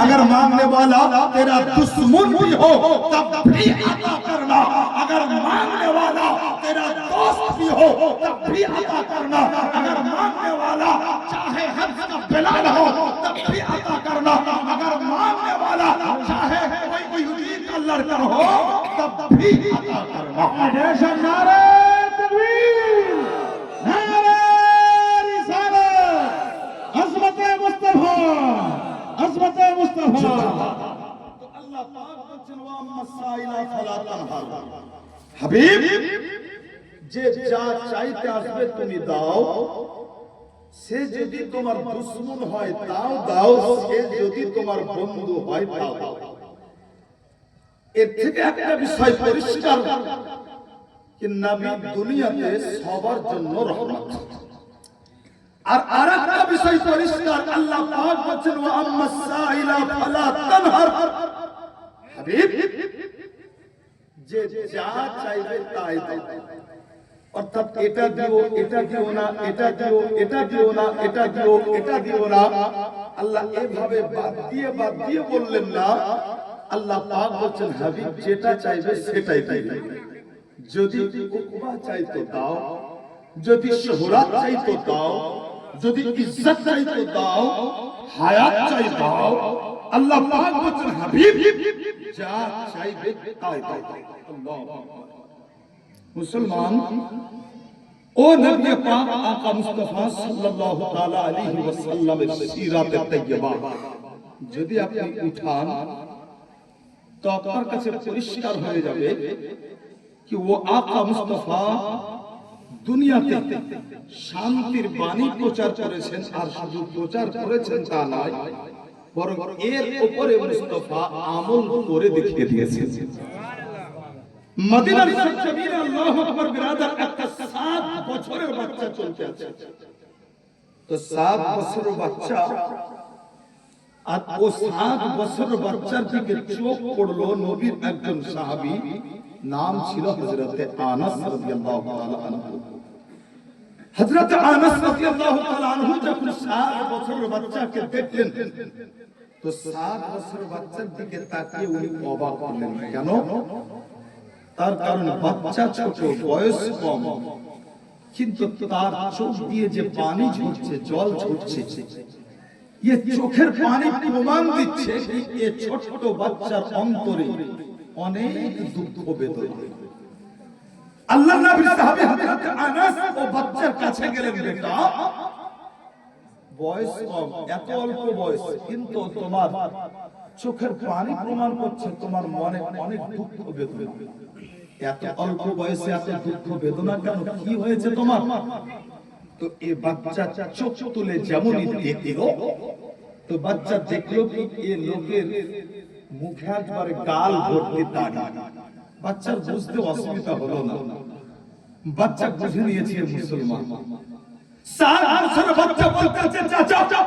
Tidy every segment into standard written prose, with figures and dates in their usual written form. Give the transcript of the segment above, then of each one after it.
अगर मांगने वाला तेरा दुश्मन भी हो तब भी अता करना, अगर मांगने वाला तेरा दोस्त भी हो तब भी अता करना, अगर मांगने वाला चाहे हब्स का बिलाल हो तब भी अता करना, अगर मांगने वाला चाहे कोई यहूदी का लड़का हो तब भी अता करना। जैसा नारे तकबीर, नारे रिसालत, अज़मत मुस्तफा, अज़मत मुस्तफा। तो अल्लाह पाक বলেন ওয়া মাসাইলা ফালা তানহার, হাবিব যে যা চাইতে আসবে তুমি দাও, সে যদি তোমার দুশমন হয় তাও দাও, সে যদি তোমার বন্ধু হয় তাও দাও। এর থেকে একটা বিষয় পরিষ্কার कि नबी दुनियाते सবার জন্য রহমত। আর আরেকটা বিষয় পরিষ্কার, আল্লাহ পাক বলেন ওয়া আম্মাস সাইলা ফালা তানহার, হাবিব যে যা চাইবে তাই দাও। অর্থাৎ এটা দিও, এটা দিও না, এটা দিও, এটা দিও না, এটা দিও, এটা দিও না। আল্লাহ এভাবে বাদ দিয়ে বললেন না। আল্লাহ পাক বলেন হাবিব যেটা চাইবে সেটাই দিবে। যদি উকবা চাইতো দাও, যদি শোহরত চাইতো দাও, যদি ইজ্জত চাইতো দাও, হায়াত চাই দাও। আল্লাহ পাক বলেন হাবিব যা চাইবে তাই দাও। আল্লাহ মুসলমান ও নবী পাক আকা মুস্তাফা সাল্লাল্লাহু তাআলা আলাইহি ওয়াসাল্লামের সিরাতে তাইয়্যিবা যদি আপনি উঠান তো আপনার কাছে পরিষ্কার হয়ে যাবে कि वो आका मुस्तफा দুনিয়াতে শান্তির বাণী প্রচার করেছেন, আর শুধু প্রচার করেছেন তা নয়, বরং এর উপরে মুস্তফা আমল করে দেখিয়ে দিয়েছেন। মদিনার জমিনে আল্লাহু আকবার বিরাদার একটা 7 বছরের বাচ্চা চলতে আছে। তো 7 বছরের বাচ্চা, আর ও 7 বছরের বাচ্চার দিকে চোখ পড়লো নবীর একজন সাহাবী, নাম ছিল হযরত আনাস রাদিয়াল্লাহু তাআলা আনহু। হযরত আনাস রাদিয়াল্লাহু তাআলা আনহু যখন 7 বছরের বাচ্চাকে দেখলেন তো 7 বছরের বাচ্চার দিকে তাকিয়ে উনি অবাক হলেন। কেন? তার কারণ বাচ্চা ছোট, বয়স কম, কিন্তু তার চোখ দিয়ে যে পানি ঝরছে, জল ঝরছে, ये চোখের পানি প্রমাণ দিচ্ছে যে এই ছোট বাচ্চার অন্তরে অনেক দুঃখ বেদনা। আল্লাহর নবী সাহাবী হযরত আনাস ও বাচ্চার কাছে গেলেন, বেটা বয়স কম, এত অল্প বয়স, কিন্তু তোমার চোখের পানি প্রমাণ করছে তোমার মনে অনেক দুঃখ বেদনা। এত অল্প বয়সে এত দুঃখ বেদনা কেন? কি হয়েছে তোমার? তো এই বাচ্চা চোখ তুলে যেমনই দেখলো, তো বাচ্চা দেখলো কি এই লোকের মুখে একবারে গাল ভর্তি দাড়ি। বাচ্চার বুঝতে অসুবিধা হলো না, বাচ্চা বুঝে নিয়েছে মুসলমান। 7 বছরের বাচ্চা বলতে আছে, চাচা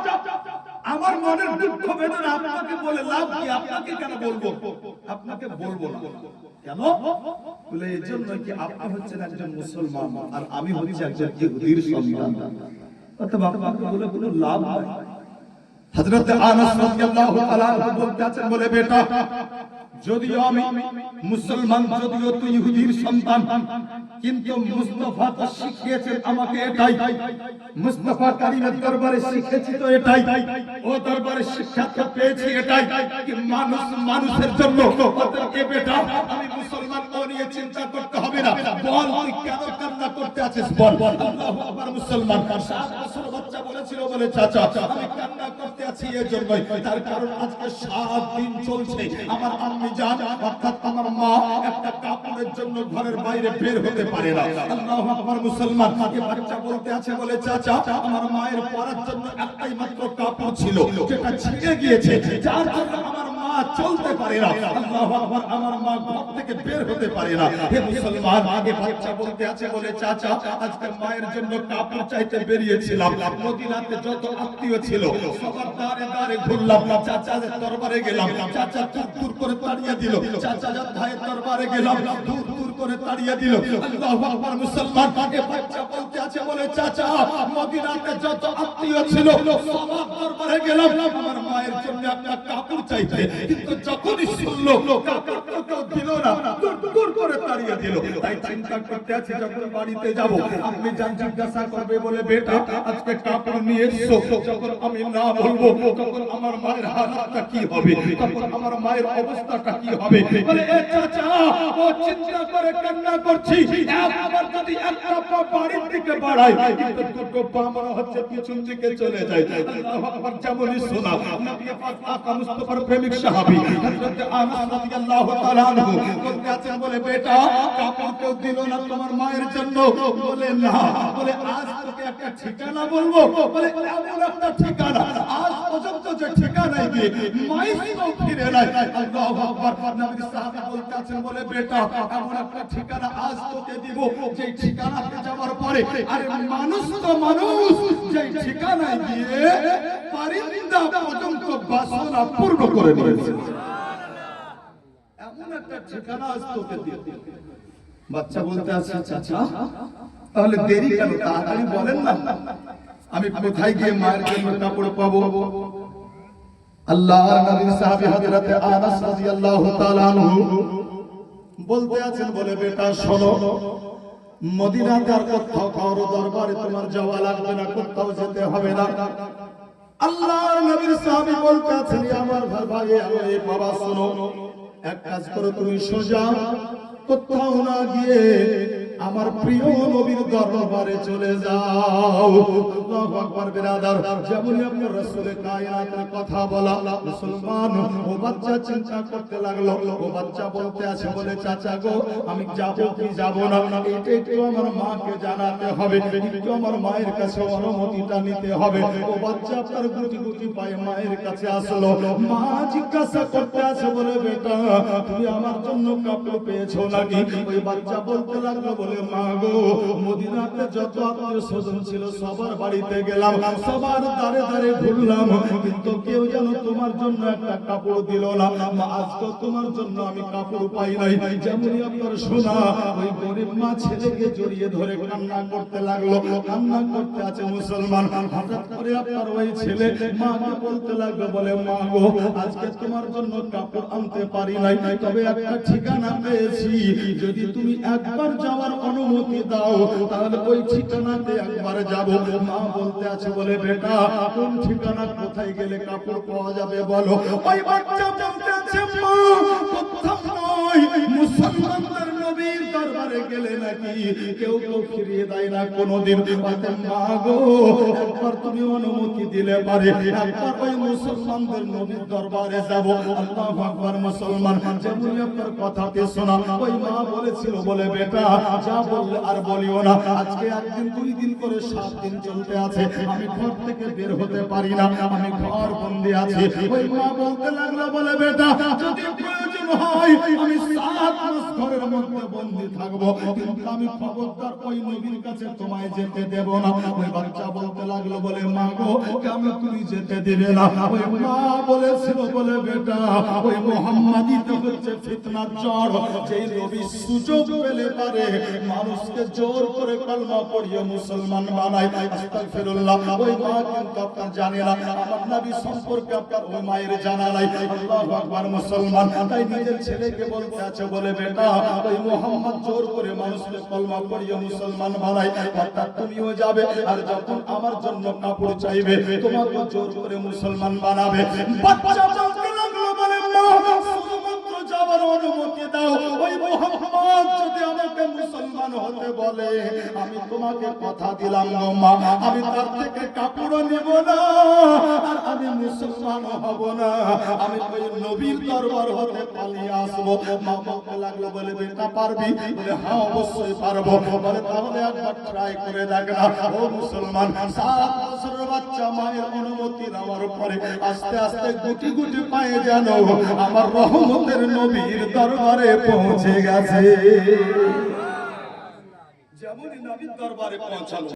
আমার মনের দুঃখ বেদনা আপনাকে বলে লাভ কি? আপনাকে কেন বলবো? আপনাকে বলবো না। কেন? বলে এই জন্য কি আপনি হচ্ছেন একজন মুসলমান আর আমি হচ্ছি একজন ইহুদির সন্তান। অতএব আপনাকে বলে কোনো লাভ নাই। হযরত আনাস রাদিয়াল্লাহু তাআলা বলতে আছেন, বলে বেটা যদিও আমি মুসলমান, যদিও তুই ইহুদির সন্তান, কিন্তু মুস্তাফা তো শিখিয়েছেন আমাকে এটাই, মুস্তাফা কারীমের দরবারে শিখেছি তো এটাই, ও দরবারে শিক্ষা তো পেয়েছি এটাই কি মানুষ মানুষের জন্য। অতএব বেটা আমি মুসলমান ও নিয়ে চিন্তা করতে হবে না, বল তুই কেন কান্না করতে আছিস বল। আল্লাহু আকবার। মুসলমান 7 বছর বাচ্চা বলেছিল, বলে চাচা আমি কান্না করতে আছি এর জন্যই, তার কারণ আজকে 7 দিন চলছে আমার আম্মি জান অর্থাৎ আমার মা একটা কাপড়ের জন্য ঘরের বাইরে বের হতে পারে না। আল্লাহু আকবার। মুসলমান এই বাচ্চা বলতে আছে, বলে চাচা আমার মায়ের পরার জন্য একটাই মাত্র কাপড় ছিল যেটা ছিঁড়ে গিয়েছে, যার জন্য আমার মা চলতে পারে না, আল্লাহু আকবার, আমার মা ঘর থেকে বের হতে পারে না। হে মুসলমান, আগে বাচ্চা বলতে আছে বলে চাচা আজকে মায়ের জন্য কাপড় চাইতে বেরিয়েছিলাম, মদিনাতে যত আত্মীয় ছিল সবার দ্বারে দ্বারে ঘুরলাম, চাচাদের দরবারে গেলাম, চাচা দূর দূর করে তাড়িয়ে দিল, চাচা ভাইয়ের দরবারে গেলাম, দূর দূর করে তাড়িয়ে দিল। আল্লাহু আকবার। মুসলমান, আগে বাচ্চা বলতে আছে বলে চাচা মদিনাতে যত আত্মীয় ছিল সবার দরবারে গেলাম আমার মায়ের জন্য একটা কাপড় চাইতে, কিন্তু যখনই শুনলো কাপড় তো কেউ দিল না, দূর দূর করে তাড়িয়ে দিল। তাই চিন্তা করতে আছে যখন বাড়িতে যাব আপনি জান জিজ্ঞাসা করবে বলে বেটা আজকে কাপড় নিয়ে এসো, যখন আমি না বলবো তখন আমার মায়ের হালতটা কি হবে, তখন আমার মায়ের অবস্থাটা কি হবে। বলে এ চাচা ও চিন্তা করে কান্না করছি, একবার যদি একটা পা বাড়ির দিকে বাড়াই কিন্তু দুটো পা মনে হচ্ছে পিছন দিকে চলে যায়। আল্লাহু আকবার। যেমনই শোনা নবী পাক আকা মুস্তাফার প্রেমিক সাহাবী হযরত আনাস রাদিয়াল্লাহু তাআলা আনহু বলতে আছেন বলে বেটা কাপড় কেউ দিল না তোমার মায়ের জন্য, বলে না, বলে আজ তোকে একটা ঠিকানা বলবো, বলে এমন একটা ঠিকানা আজ পর্যন্ত যে ঠিকানায় গিয়ে মাইসও ফিরে নাই। আল্লাহু আকবার। নবী সাহাবী বলতে আছেন বলে বেটা এমন একটা ঠিকানা আজ তোকে দিব যে ঠিকানাতে যাওয়ার পরে আরে মানুষ তো মানুষ যে ঠিকানায় গিয়ে পরিন্দা পর্যন্ত বাসনা পূর্ণ করে নিয়েছে, এমন একটা ঠিকানা আজ তোকে দিব। বাচ্চা বলতে আছে চাচা তাহলে দেরি কেন, তাড়াতাড়ি বলেন না, আমি কোথায় গিয়ে মায়ের জন্য কাপড় পাবো। আল্লাহর নবী সাহাবী হযরত আনাস রাদিয়াল্লাহু তাআলা আনহু বলতে আছেন বলে বেটা শোনো, মদিনাতে আর কোথাও কারো দরবারে তোমার যাওয়া লাগবে না, কোথাও যেতে হবে না। আল্লাহর নবীর সাহাবী বলতে আছেন আমার ভাই আমার এই বাবা শোনো, এক কাজ করো তুমি সোজা কোথাও না গিয়ে আমার প্রিয় নবীর দরবারে চলে যাও। আল্লাহু আকবার। বিরাদার, যেমনই আপনার রাসূল কায়নাতের কথা বলা মুসলমান ও বাচ্চা চিন্তা করতে লাগলো, ও বাচ্চা বলতে আছে বলে চাচা গো আমি যাব কি যাব না এটা একটু আমার মাকে জানাতে হবে, একটু আমার মায়ের কাছে অনুমতিটা নিতে হবে। ও বাচ্চা আপনার গুটি গুটি পায়ে মায়ের কাছে আসলো, মা জিজ্ঞাসা করতে আছে বলে বেটা তুমি আমার জন্য কাপড় পেয়েছো নাকি। ওই বাচ্চা বলতে লাগলো বলে মা গো মদিনাতে যত আত্মীয় স্বজন ছিল সবার বাড়িতে গেলাম, সবার দ্বারে দ্বারে ঘুরলাম, কিন্তু কেউ যেন তোমার জন্য একটা কাপড় দিল না। আজকে তোমার জন্য আমি কাপড় পাই নাই। যেমনই আপনার শোনা ওই গরিব মা ছেলেকে জড়িয়ে ধরে কান্না করতে লাগলো, কান্না করতে আছে মুসলমান। হঠাৎ করে আপনার ওই ছেলে মাকে বলতে লাগলো বলে মা গো আজকে তোমার জন্য কাপড় আনতে পারি নাই, তবে একটা ঠিকানা পেয়েছি, যদি তুমি একবার যাওয়ার অনুমতি দাও তাহলে ওই ঠিকানাতে একবার যাব। মা বলতে আছে বলে বেটা কোন ঠিকানা, কোথায় গেলে কাপড় পাওয়া যাবে বলো। ওই বাচ্চা বলতে আছে মা কোথাও নয়, মুসলমানদের নবীর দরবারে গেলে নাকি কেউ কেউ ফিরিয়ে দেয় না কোনোদিন। মা গো একবার তুমি অনুমতি দিলে পারে একবার ওই মুসলমানদের নবীর দরবারে যাব। আল্লাহু আকবার। মুসলমান যেমনই আপনার কথাতে শোনা ওই মা বলেছিল বলে বেটা যা বললে আর বলিও না, আজকে একদিন দুই দিন করে 7 দিন চলতে আছে, আমি ঘর থেকে বের হতে পারি না, আমি ঘর বন্দি আছি। ওই মা বলতে লাগলো বলে বেটা যদি প্রয়োজন হয় আমি 7 মাস ঘরের মধ্যে বন্দি থাকবো, কিন্তু আমি খবরদার ওই নবীর কাছে তোমায় যেতে দেব না। ওই বাচ্চা বলতে লাগলো বলে মা গো কেন তুমি যেতে দিবে না। ওই মা বলেছিল বলে বেটা ওই মুহাম্মাদই তো হচ্ছে ফিতনার জড়, যেই নবী সুযোগ পেলে পারে মানুষকে জোর করে কলমা পড়িয়ে মুসলমান বানায়। আস্তাগফিরুল্লাহ। ওই মা কিন্তু আপনার জানে না, আমার নবী সম্পর্কে আপনার ওই মায়ের জানা নাই। আল্লাহু আকবার। মুসলমান তাই নিজের ছেলেকে বলতে আছে বলে বেটা ওই মুহাম্মদ জোর করে মানুষকে কলমা পড়িয়ে মুসলমান বানায়, অর্থাৎ তুমিও যাবে আর যখন আমার জন্য কাপড় চাইবে তোমাকে জোর করে মুসলমান বানাবে। বাচ্চা বলতে লাগলো বলে মা শুধুমাত্র যাওয়ার অনুমতি দাও, ওই মুহাম্মদ যদি আমাকে মুসলমান মুসলমান হতে বলে, আমি তোমাকে কথা দিলাম গো মা, আমি তার থেকে কাপড় নেব না, আর আমি মুসলমান হব না, আমি ওই নবীর দরবার হতে পালিয়ে আসবো। মা বলতে লাগলো, বলে বেটা পারবি? বলে হ্যাঁ অবশ্যই পারবো। বলে তাহলে একবার ট্রাই করে দেখ না। ও মুসলমান, 7 বছরের বাচ্চা মায়ের অনুমতি নেওয়ার পরে আস্তে আস্তে গুটি গুটি পায়ে যেন আমার রহমতের নবীর দরবারে পৌঁছে গেছে। যেমনই নবীর দরবারে পৌঁছালো,